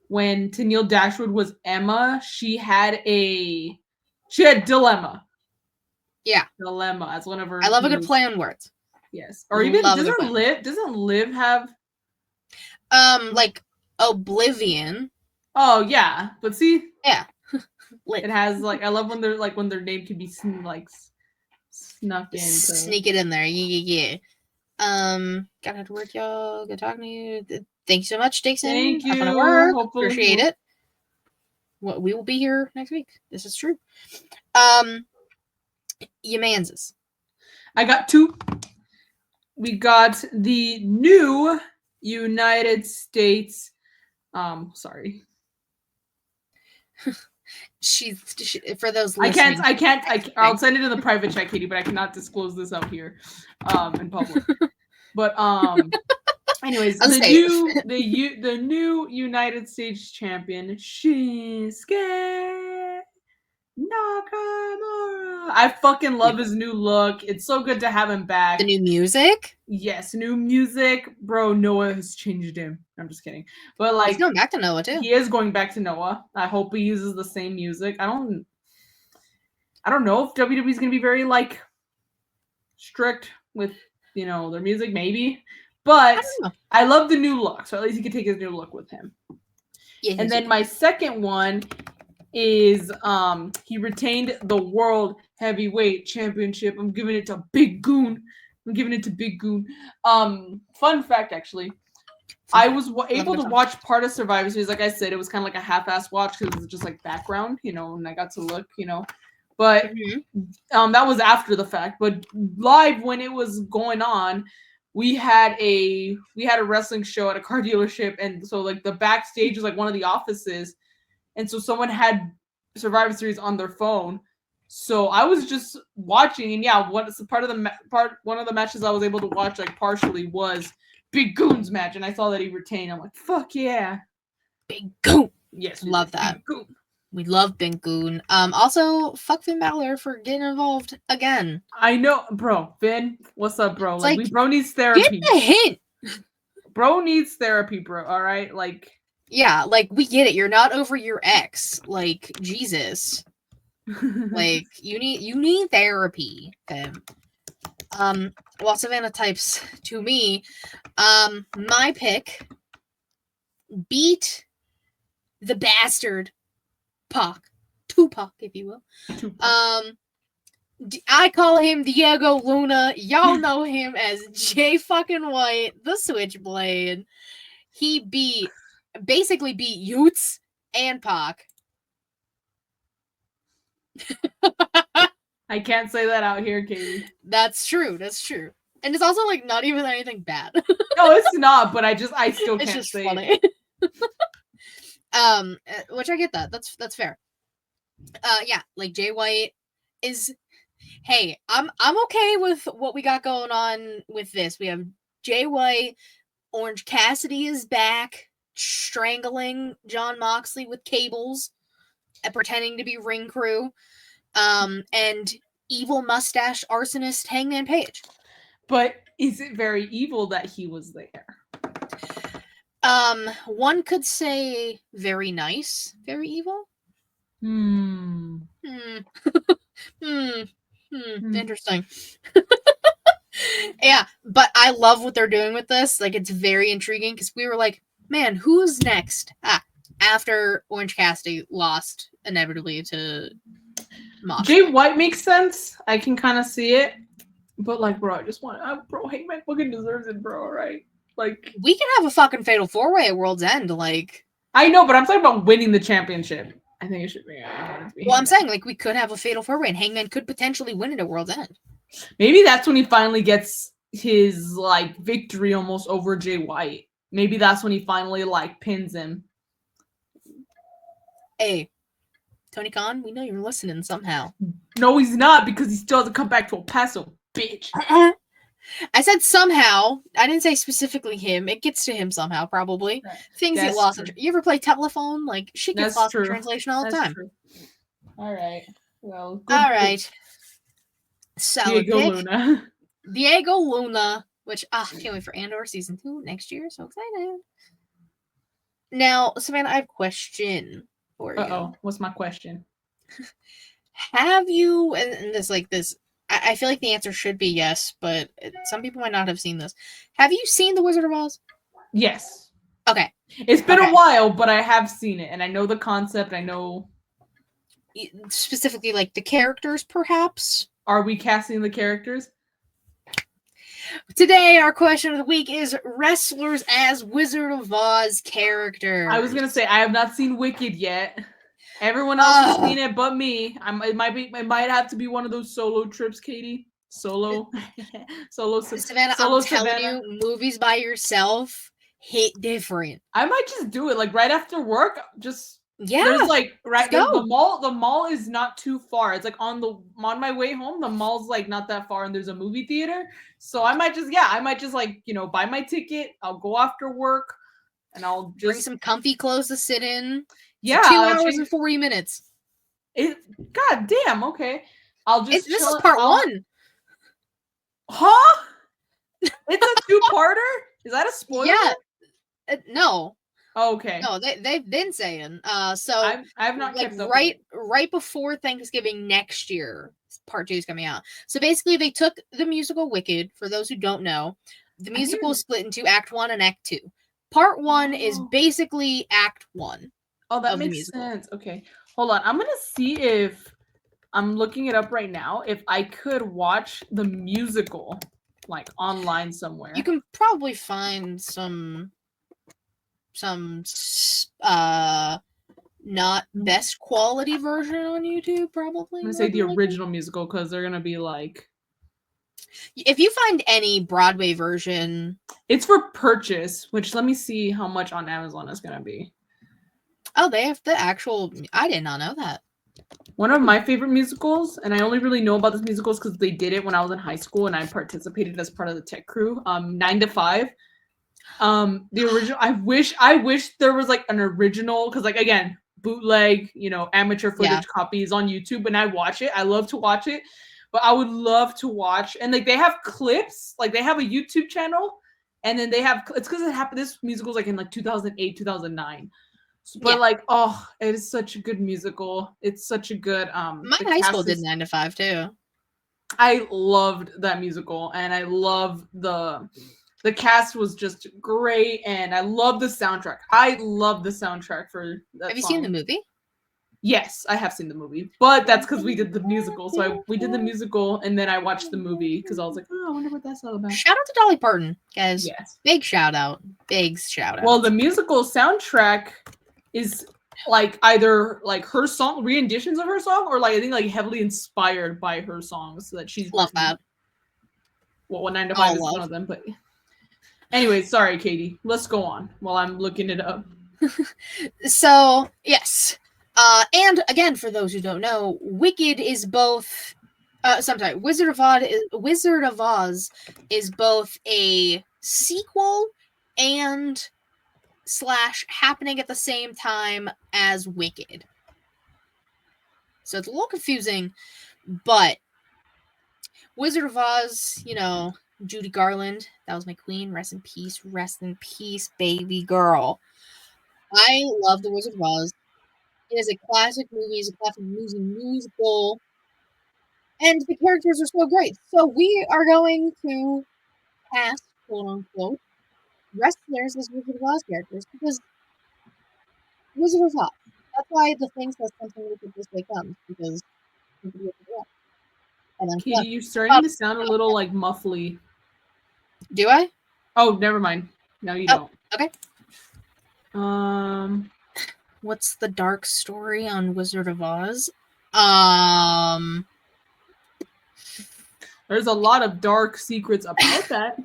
when Tennille Dashwood was Emma, she had Dilemma. Yeah. Dilemma as one of her. I love a good play on words. Yes. Or even doesn't Liv have like Oblivion. Oh yeah. But see, yeah. It has like I love when they're like when their name can be like snuck in. Sneak it in there. Yeah. Gotta to work, y'all. Good talking to you. Thank you so much, Dixon. Thank you. Hopefully appreciate it. We will be here next week. This is true. Yamanzas. I got two. We got the new United States. Sorry. She for those listening. I'll send it in the private chat, Katie, but I cannot disclose this out here in public. But Anyways, I'll the say- new United States champion, Shinsuke Nakamura. I fucking love his new look. It's so good to have him back. The new music? Yes, new music. Bro, Noah has changed him. I'm just kidding. But He's like going back to Noah too. he is going back to Noah. I hope he uses the same music. I don't know if WWE's gonna be very like strict with their music, maybe. But I love the new look, so at least he can take his new look with him. Yeah, And then my second one is he retained the World Heavyweight Championship. I'm giving it to Big Goon. Fun fact, actually. I was able to watch part of Survivor Series. Like I said, it was kind of like a half-ass watch because it was just like background, and I got to look, But that was after the fact. But live when it was going on, we had a wrestling show at a car dealership, and so like the backstage was like one of the offices, and so someone had Survivor Series on their phone. So I was just watching, and yeah, one of the matches I was able to watch like partially was Big Goon's match, and I saw that he retained. I'm like, fuck yeah, Big Goon. Yes, love that. Big Goon. We love Big Goon. Also, fuck Finn Balor for getting involved again. I know, bro. Finn, what's up, bro? It's like, bro needs therapy. Get the hint. Bro needs therapy, bro. All right, like. Yeah, like we get it. You're not over your ex. Like Jesus. Like you need therapy, Finn. While Savannah types to me, my pick beat the bastard Tupac, if you will. I call him Diego Luna. Y'all know him as Jay fucking White, the Switchblade. He basically beat Utes and Pac. I can't say that out here, Katie. That's true. And it's also like not even anything bad. No, it's not, but I still can't it's just say funny. it. Which I get that. That's fair. Yeah, like Jay White is. Hey, I'm okay with what we got going on with this. We have Jay White, Orange Cassidy is back, strangling Jon Moxley with cables, pretending to be ring crew, and evil mustache arsonist Hangman Page. But is it very evil that he was there? One could say very nice, very evil. Interesting. Yeah, but I love what they're doing with this. Like, it's very intriguing because we were like, man, who's next? After Orange Cassidy lost inevitably to Moxley. Jay White makes sense. I can kind of see it. But, like, bro, bro, Hangman fucking deserves it, bro, right? Like, we can have a fucking fatal 4-way at World's End, like. I know, but I'm talking about winning the championship. I think it should be. Well, I'm saying, like, we could have a fatal 4-way, and Hangman could potentially win it at World's End. Maybe that's when he finally gets his, like, victory almost over Jay White. Maybe that's when he finally, like, pins him. Hey, Tony Khan, we know you're listening somehow. No, he's not, because he still hasn't come back to El Paso, bitch. I said somehow. I didn't say specifically him. It gets to him somehow, probably. Things get lost. You ever play telephone? Like, shit gets lost in translation all the time. True. All right. Well, all right. Solid Diego pick. Luna. Diego Luna, which, can't wait for Andor Season 2 next year. So excited. Now, Savannah, I have a question for you. Uh-oh. What's my question? Have you, and this, like, this, I feel like the answer should be yes, but some people might not have seen this. Have you seen The Wizard of Oz? Yes. Okay. It's been a while, but I have seen it, and I know the concept. I know. Specifically, like, the characters, perhaps? Are we casting the characters? Today, our question of the week is wrestlers as Wizard of Oz characters. I was going to say, I have not seen Wicked yet. Everyone else has seen it but me. It might have to be one of those solo trips, Katie. Savannah, I'm telling you, movies by yourself hit different. I might just do it, like, right after work. Just Yeah. There's like let's the go. mall is not too far. It's like on my way home, the mall's like not that far and there's a movie theater. So I might just like, buy my ticket. I'll go after work and I'll Bring just some comfy clothes to sit in. yeah, For 2 I'll hours change and 40 minutes. it. God damn, okay. I'll just This chill. is part 1. Huh? It's a two-parter? Is that a spoiler? Yeah. No. Okay. No, they've been saying. So I've not like kept up with it. right before Thanksgiving next year, part 2 is coming out. So basically, they took the musical Wicked. For those who don't know, the musical is split into Act 1 and Act 2. Part 1 is basically Act 1. Oh, that makes sense. Okay, hold on. I'm gonna see if I'm looking it up right now. If I could watch the musical, like online somewhere. You can probably find some not best quality version on YouTube, probably. I'm gonna say the original musical because they're gonna be like. If you find any Broadway version, it's for purchase. Which let me see how much on Amazon it's gonna be. Oh, they have the actual. I did not know that. One of my favorite musicals, and I only really know about this musicals because they did it when I was in high school and I participated as part of the tech crew. 9 to 5. The original. I wish there was like an original because like again bootleg, amateur footage copies on YouTube, and I watch it. I love to watch it, but I would love to watch and like they have clips. Like they have a YouTube channel, and then they have it's because it happened. This musical's like in like 2008, 2009. But like, oh, it is such a good musical. It's such a good my high school did 9 to 5 too. I loved that musical, and I love the cast was just great, and I love the soundtrack. I love the soundtrack for that. Have you seen the movie? Yes, I have seen the movie, but that's because we did the musical. So we did the musical, and then I watched the movie because I was like, oh, I wonder what that's all about. Shout out to Dolly Parton, guys. Yes, big shout out. Well, the musical soundtrack is like either like her song renditions of her song, or like I think like heavily inspired by her songs that she's love that. Well, 9 to 5 is one of them, but anyway, sorry, Katie. Let's go on while I'm looking it up. So yes, and again, for those who don't know, Wicked is both. Wizard of Oz is both a sequel and / happening at the same time as Wicked. So it's a little confusing, but Wizard of Oz, Judy Garland, that was my queen. Rest in peace, baby girl. I love The Wizard of Oz. It is a classic movie. It's a classic musical. And the characters are so great. So we are going to cast, quote unquote, wrestlers as Wizard of Oz characters because Wizard of Oz. That's why the thing says something wicked this way comes, because Katie, you're starting to sound a little like muffly. Do I? Oh, never mind. No, you don't. Okay. What's the dark story on Wizard of Oz? There's a lot of dark secrets about that.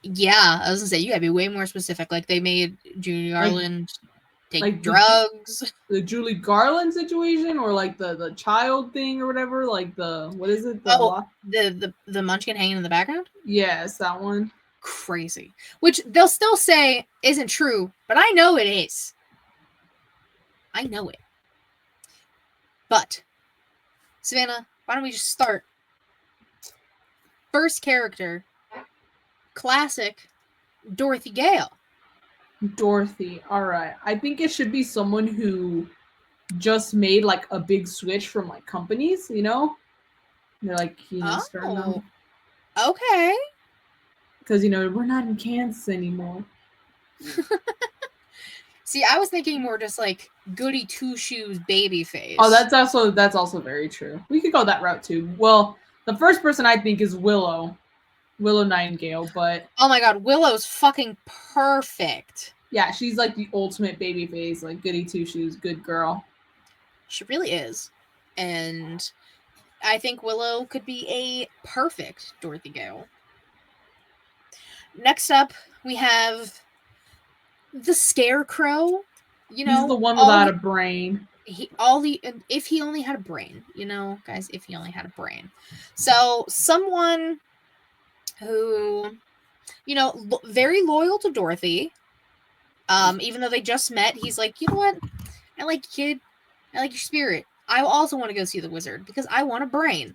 Yeah, I was gonna say you gotta be way more specific. Like they made Judy Garland take drugs. The Julie Garland situation, or like the child thing, or whatever. Like what is it? The Munchkin hanging in the background. Yes, that one. Crazy. Which they'll still say isn't true, but I know it is. I know it. But Savannah, why don't we just start? First character, classic, Dorothy Gale. Dorothy. All right. I think it should be someone who just made like a big switch from like companies, They're like, starting them. Okay. Because we're not in Kansas anymore. See, I was thinking more just like goody two shoes baby face. Oh, that's also very true. We could go that route too. Well, the first person I think is Willow Nightingale, but oh my god, Willow's fucking perfect. Yeah, she's like the ultimate baby face, like goody two shoes, good girl. She really is. And I think Willow could be a perfect Dorothy Gale. Next up, we have the Scarecrow. you He's know, the one without a brain. if he only had a brain, you know, guys, if he only had a brain. So someone who, you know, very loyal to Dorothy. Even though they just met, he's like, you know what? I like you, kid. I like your spirit. I also want to go see the wizard because I want a brain.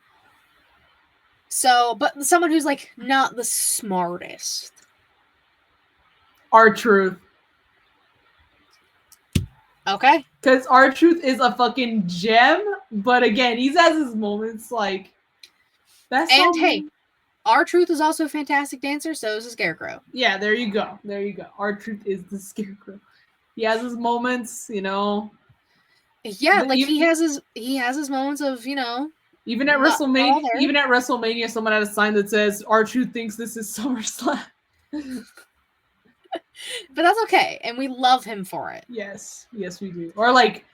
So, but someone who's like not the smartest. R-Truth. Okay. Because R-Truth is a fucking gem, but again, he has his moments like that's and hey, R-Truth is also a fantastic dancer, so is the Scarecrow. Yeah, there you go. There you go. R-Truth is the Scarecrow. He has his moments, you know. Yeah, like he has his moments of, you know. Even at WrestleMania, someone had a sign that says R-Truth thinks this is SummerSlam. But that's okay, and we love him for it. Yes, we do. Or like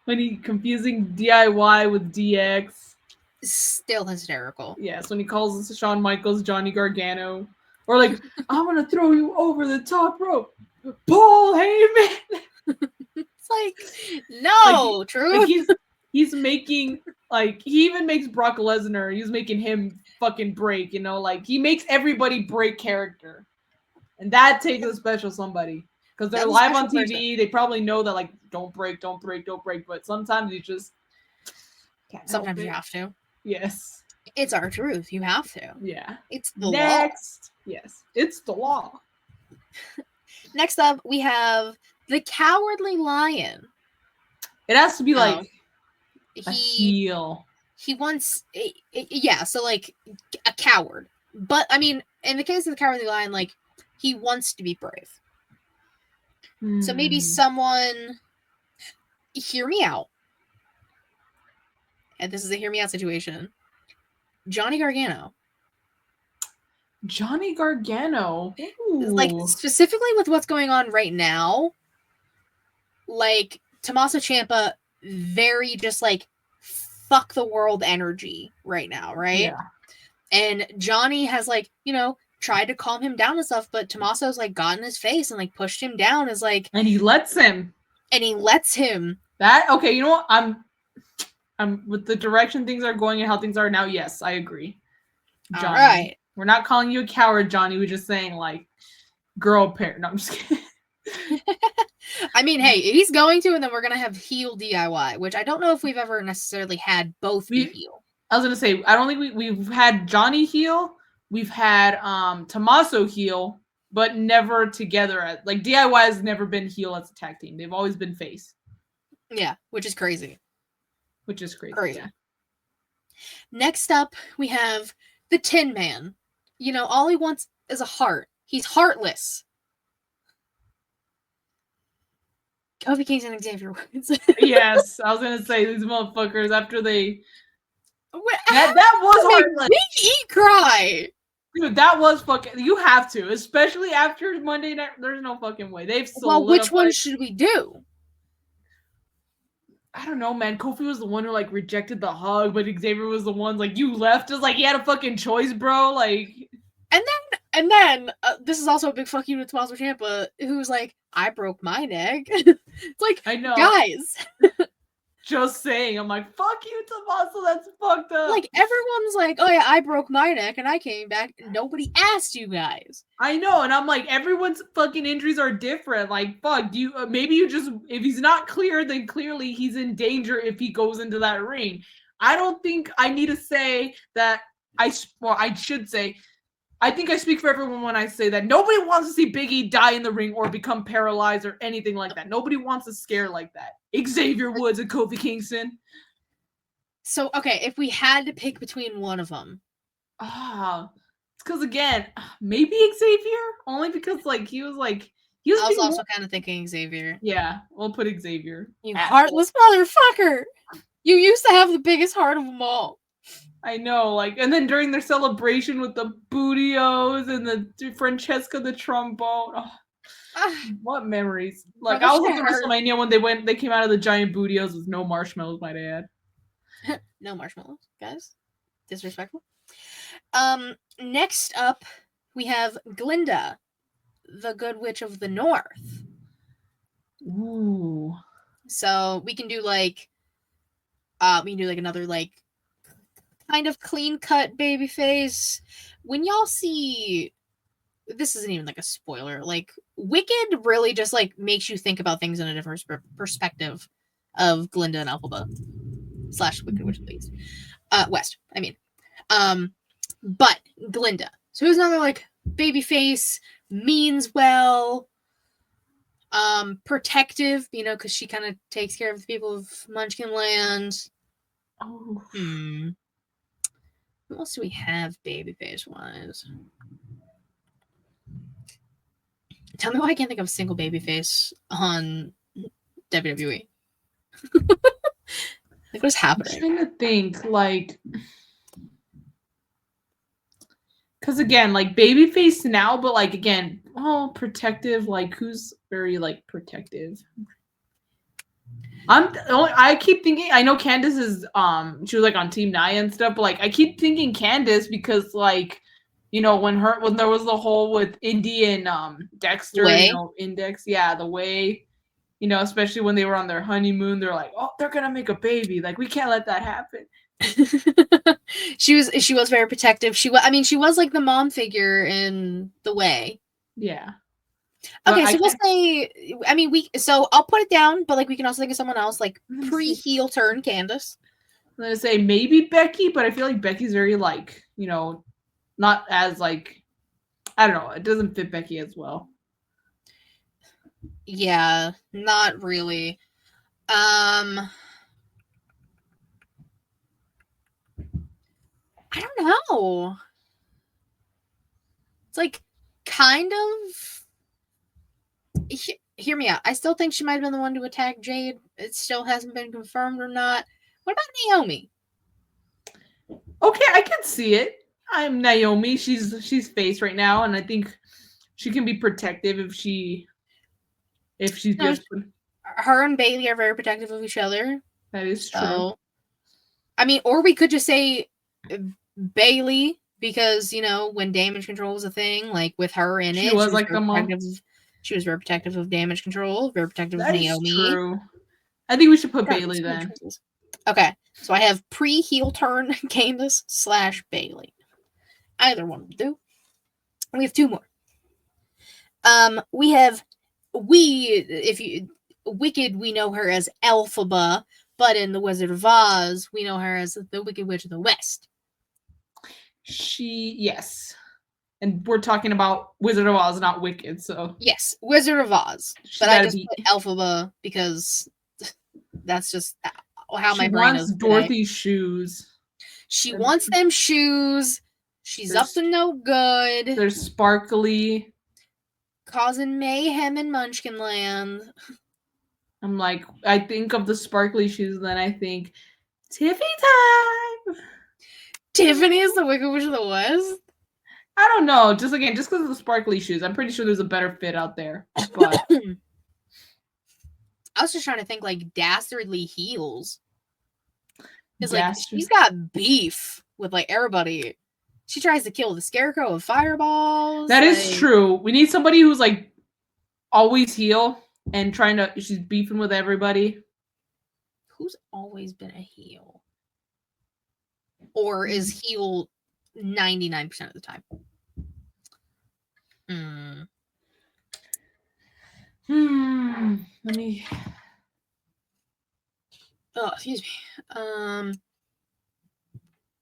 when he confusing DIY with DX. Still hysterical. Yes, when he calls Shawn Michaels Johnny Gargano. Or like, I'm gonna throw you over the top rope. Paul Heyman. It's like, no, like, Truth. Like he's making, like, he even makes Brock Lesnar, he's making him fucking break, you know, like he makes everybody break character. And that takes a special somebody. Because they're live on TV, person. They probably know that, like, don't break, but sometimes you just can't sometimes you have to. Yes. It's R-Truth. You have to. Yeah. It's the law. Yes. It's the law. Next up, we have the Cowardly Lion. It has to be like a heel. He wants, yeah, so like a coward. But I mean, in the case of the Cowardly Lion, like he wants to be brave. So maybe someone, hear me out. And this is a hear me out situation. Johnny Gargano. Ooh. Like specifically with what's going on right now, like Tommaso Ciampa, very just like fuck the world energy right now, right? Yeah. And Johnny has like, you know, tried to calm him down and stuff, but Tommaso's like got in his face and like pushed him down as like, and he lets him. That okay, you know what? I'm with the direction things are going and how things are now. Yes, I agree. Johnny. All right. We're not calling you a coward, Johnny. We're just saying like girl pair. No, I'm just kidding. I mean, hey, he's going to, and then we're gonna have heel DIY, which I don't know if we've ever necessarily had both be heel. I was gonna say, I don't think we've had Johnny heel. We've had Tommaso heel, but never together. Like DIY has never been heel as a tag team. They've always been face. Yeah, which is crazy. Crazy. Yeah. Next up, we have the Tin Man. You know, all he wants is a heart. He's heartless. Kofi Kingston and Xavier Woods. Yes, I was gonna say these motherfuckers after they. That was heartless. Me cry. Dude, that was fucking. You have to, especially after Monday night. There's no fucking way. They've solidified. Well, which one should we do? I don't know, man. Kofi was the one who like rejected the hug, but Xavier was the one like you left. It's like he had a fucking choice, bro. Like, and then this is also a big fuck you to Tommaso Ciampa, who's like, I broke my neck. It's like, I know, guys. Just saying, I'm like, fuck you, Tommaso. That's fucked up. Like everyone's like, oh yeah, I broke my neck and I came back. Nobody asked you guys. I know, and I'm like, everyone's fucking injuries are different. Like, fuck, you. Maybe you just, if he's not clear, then clearly he's in danger if he goes into that ring. I don't think I need to say that. I should say, I think I speak for everyone when I say that nobody wants to see Big E die in the ring or become paralyzed or anything like that. Nobody wants a scare like that. Xavier Woods and Kofi Kingston. So, okay, if we had to pick between one of them. It's because, again, maybe Xavier? Only because, like, he was I was also kind of thinking Xavier. Yeah, we'll put Xavier. You heartless motherfucker! You used to have the biggest heart of them all. I know, like, and then during their celebration with the Bootios and the Francesca the trombone. What memories. Like, I was at WrestleMania when they came out of the giant Bootios with no marshmallows, might add. No marshmallows, guys. Disrespectful. Next up, we have Glinda, the Good Witch of the North. Ooh. So we can do like another like kind of clean cut baby face. When y'all see, this isn't even like a spoiler, like Wicked really just like makes you think about things in a different perspective of Glinda and Elphaba / Wicked Witch of the East. West, I mean. But Glinda. So who's another like baby face, means well, protective, you know, because she kind of takes care of the people of Munchkinland. Oh. What else do we have babyface wise? Tell me why I can't think of a single babyface on WWE. Like, what is happening? I'm trying to think, like, because again, like babyface now, but like again, protective. Like, who's very like protective? I keep thinking. I know Candace is she was like on Team Naya and stuff, but like I keep thinking Candace because like, you know, when there was the whole with Indy and Dexter, Way? you know, Index, yeah, the way, you know, especially when they were on their honeymoon, they're like, oh, they're gonna make a baby, like we can't let that happen. she was very protective. She was like the mom figure in The Way. Yeah. Okay, so we'll say, I mean, so I'll put it down, but like we can also think of someone else, like pre-heel turn Candace. I'm gonna say maybe Becky, but I feel like Becky's very like, you know, not as like, I don't know, it doesn't fit Becky as well. Yeah, not really. I don't know. It's like kind of. Hear me out. I still think she might have been the one to attack Jade. It still hasn't been confirmed or not. What about Naomi? Okay, I can see it. I'm Naomi. She's face right now, and I think she can be protective if she's just. Her and Bailey are very protective of each other. That is true. I mean, or we could just say Bailey, because you know when damage control was a thing, like with her in she was like the mom. She was very protective of damage control, very protective of Naomi. True. I think we should put Bailey then. Okay, so I have pre-heel turn Candace / Bailey. Either one will do. We have two more. We have Wicked, we know her as Elphaba, but in The Wizard of Oz, we know her as the Wicked Witch of the West. Yes. And we're talking about Wizard of Oz, not Wicked, so. Yes, Wizard of Oz. But I just put Elphaba because that's just how my brain is. She wants Dorothy's shoes. She wants them shoes. She's up to no good. They're sparkly. Causing mayhem in Munchkinland. I'm like, I think of the sparkly shoes, then I think, Tiffy time! Tiffany is the Wicked Witch of the West? I don't know. Just because of the sparkly shoes. I'm pretty sure there's a better fit out there. But I was just trying to think like dastardly heels. Because like she's got beef with like everybody. She tries to kill the Scarecrow with fireballs. That is true. We need somebody who's like always heel and she's beefing with everybody. Who's always been a heel? Or is heel 99% of the time? Let me. Oh, excuse me.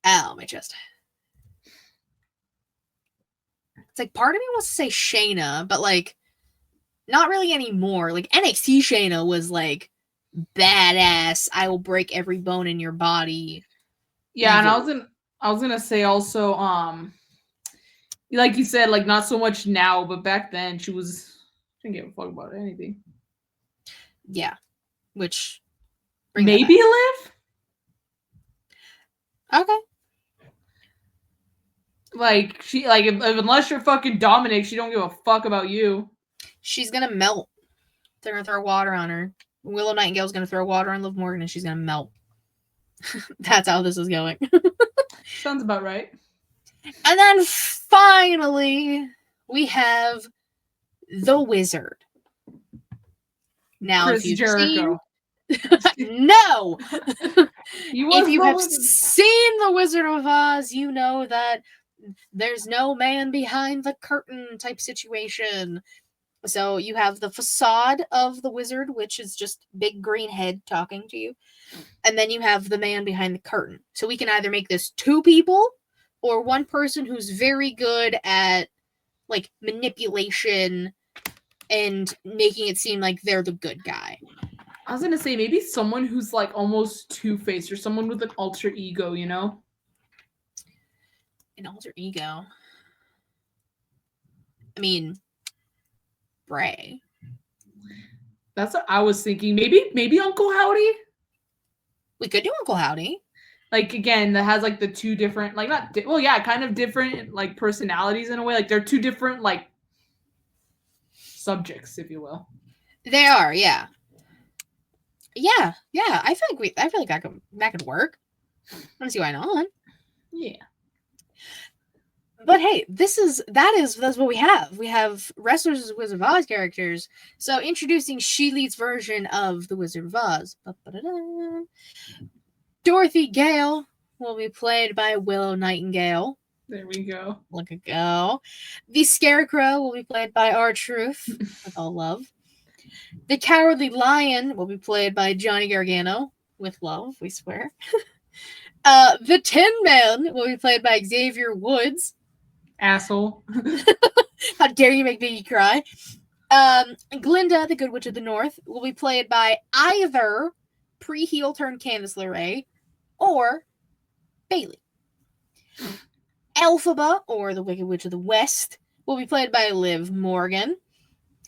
Ow, my chest. It's like part of me wants to say Shayna, but like not really anymore. Like NXT Shayna was like badass. I will break every bone in your body. Yeah, and I was gonna say also, like you said, like not so much now, but back then she didn't give a fuck about anything. Yeah, which maybe Liv. Okay. Like she unless you're fucking Dominic, she don't give a fuck about you. She's gonna melt. They're gonna throw water on her. Willow Nightingale's gonna throw water on Liv Morgan, and she's gonna melt. That's how this is going. Sounds about right. And then finally, we have the Wizard. Now, Chris if you've Jericho. seen... No! If you have Wizard. seen The Wizard of Oz, you know that there's no man behind the curtain type situation. So you have the facade of the wizard, which is just big green head talking to you. And then you have the man behind the curtain. So we can either make this two people or one person who's very good at like manipulation and making it seem like they're the good guy. I was gonna say maybe someone who's like almost Two-Faced or someone with an alter ego, you know? An alter ego. I mean, Bray. That's what I was thinking. Maybe Uncle Howdy? We could do Uncle Howdy. Like again, that has like the two different, like not well, yeah, kind of different like personalities in a way. Like they're two different like subjects, if you will. They are, yeah. Yeah. I feel like that could work. I don't see why not. Yeah. But hey, that's what we have. We have wrestlers as Wizard of Oz characters. So introducing ShElite's version of the Wizard of Oz. Ba-ba-da-da. Dorothy Gale will be played by Willow Nightingale. There we go. Look at go. The Scarecrow will be played by R-Truth, with all love. The Cowardly Lion will be played by Johnny Gargano, with love, we swear. The Tin Man will be played by Xavier Woods. Asshole. How dare you make Biggie cry? Glinda, the Good Witch of the North, will be played by either pre-heel turned Candice LeRae or Bailey. Elphaba, or the Wicked Witch of the West, will be played by Liv Morgan.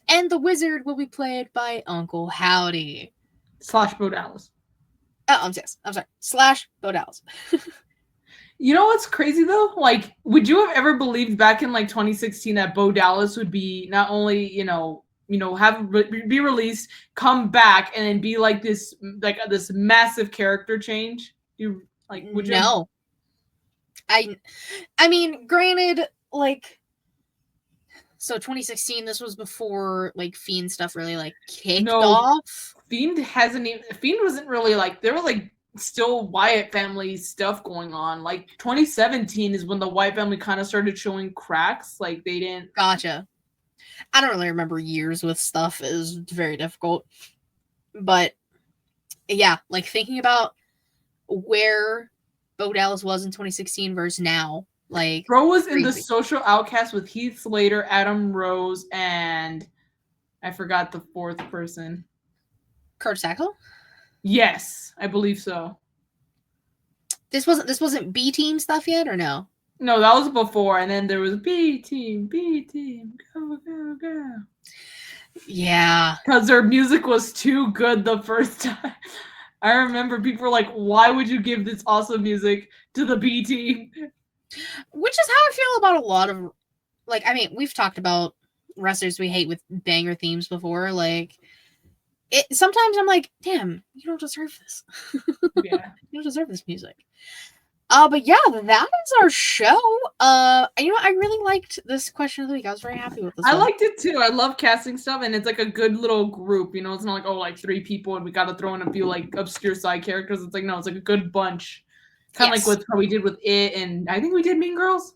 And the Wizard will be played by Uncle Howdy. / Bo Dallas. Oh, I'm sorry. / Bo Dallas. You know what's crazy though? Like, would you have ever believed back in like 2016 that Bo Dallas would be not only be released, come back, and then be like this massive character change? You like? Would you? No. I mean, granted, like, so 2016. This was before like Fiend stuff really like kicked off. Fiend wasn't really like there were like still Wyatt family stuff going on. Like 2017 is when the Wyatt family kind of started showing cracks. Like they didn't. Gotcha. I don't really remember years with stuff. It was very difficult. But yeah, like thinking about where Bo Dallas was in 2016 versus now, like Bro was in the Social Outcast with Heath Slater, Adam Rose, and I forgot the fourth person. Kurt Sackle? Yes, I believe so. This wasn't B Team stuff yet, or no? No, that was before, and then there was B Team, go, go, go. Yeah. Because their music was too good the first time. I remember people were like, why would you give this awesome music to the B Team? Which is how I feel about a lot of, like, I mean, we've talked about wrestlers we hate with banger themes before. Like, sometimes I'm like, damn, you don't deserve this. Yeah. You don't deserve this music. But yeah, that is our show. You know, I really liked this question of the week. I was very happy with this. I liked it too. I love casting stuff, and it's like a good little group. You know, it's not like like 3 people and we got to throw in a few like obscure side characters. It's like no, it's like a good bunch. Kind of like with how we did with It, and I think we did Mean Girls.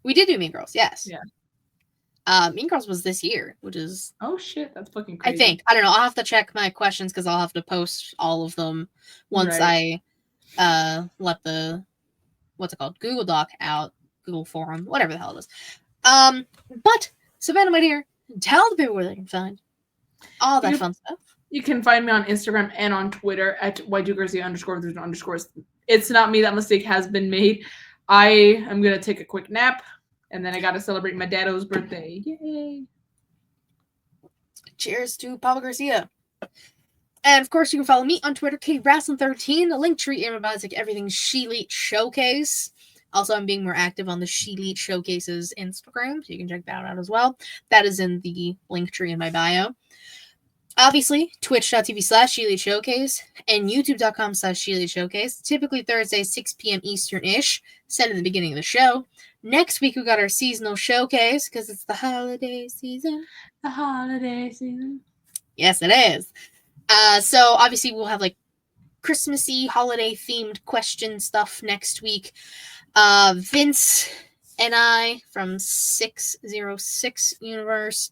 We did do Mean Girls, yes. Yeah. Mean Girls was this year, which is shit, that's fucking crazy. I think. I don't know. I'll have to check my questions because I'll have to post all of them once I let the what's it called? Google Doc out, Google Forum, whatever the hell it is. But Savannah, my dear, tell the people where they can find all that fun stuff. You can find me on Instagram and on Twitter at @YGarcia_. There's no underscores. It's not me. That mistake has been made. I am gonna take a quick nap, and then I gotta celebrate my daddo's birthday. Yay! Cheers to Papa Garcia. And of course, you can follow me on Twitter, KWrestling13, the link tree in my like everything ShElite Showcase. Also, I'm being more active on the ShElite Showcases Instagram, so you can check that out as well. That is in the link tree in my bio. Obviously, twitch.tv/ShElite Showcase and youtube.com/ShElite Showcase. Typically Thursday, 6 p.m. Eastern-ish, said at the beginning of the show. Next week, we got our seasonal showcase because it's the holiday season. The holiday season. Yes, it is. So obviously we'll have like Christmassy, holiday-themed question stuff next week. Vince and I from 606 Universe,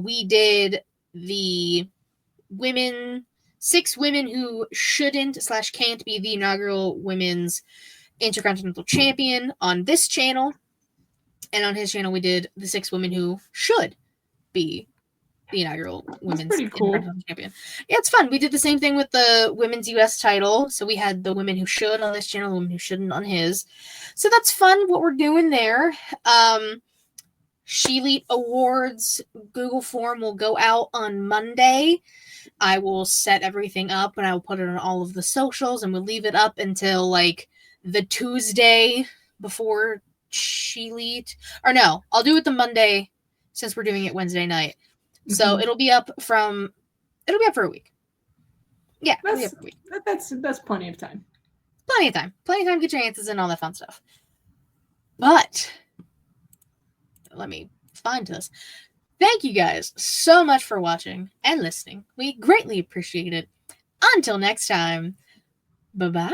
we did the six women who shouldn't / can't be the inaugural women's Intercontinental Champion on this channel. And on his channel, we did the 6 women who should be the inaugural women's pretty cool. Intercontinental Champion. Yeah, it's fun. We did the same thing with the women's US title. So we had the women who should on this channel, the women who shouldn't on his. So that's fun what we're doing there. ShElite Awards Google form will go out on Monday. I will set everything up and I will put it on all of the socials, and we'll leave it up until like the Tuesday before ShElite. Or no, I'll do it the Monday since we're doing it Wednesday night. So it'll be up for a week. Yeah, it'll be up for a week. That's plenty of time. Plenty of time. Plenty of time to get your answers and all that fun stuff. But let me find this. Thank you guys so much for watching and listening. We greatly appreciate it. Until next time, bye-bye.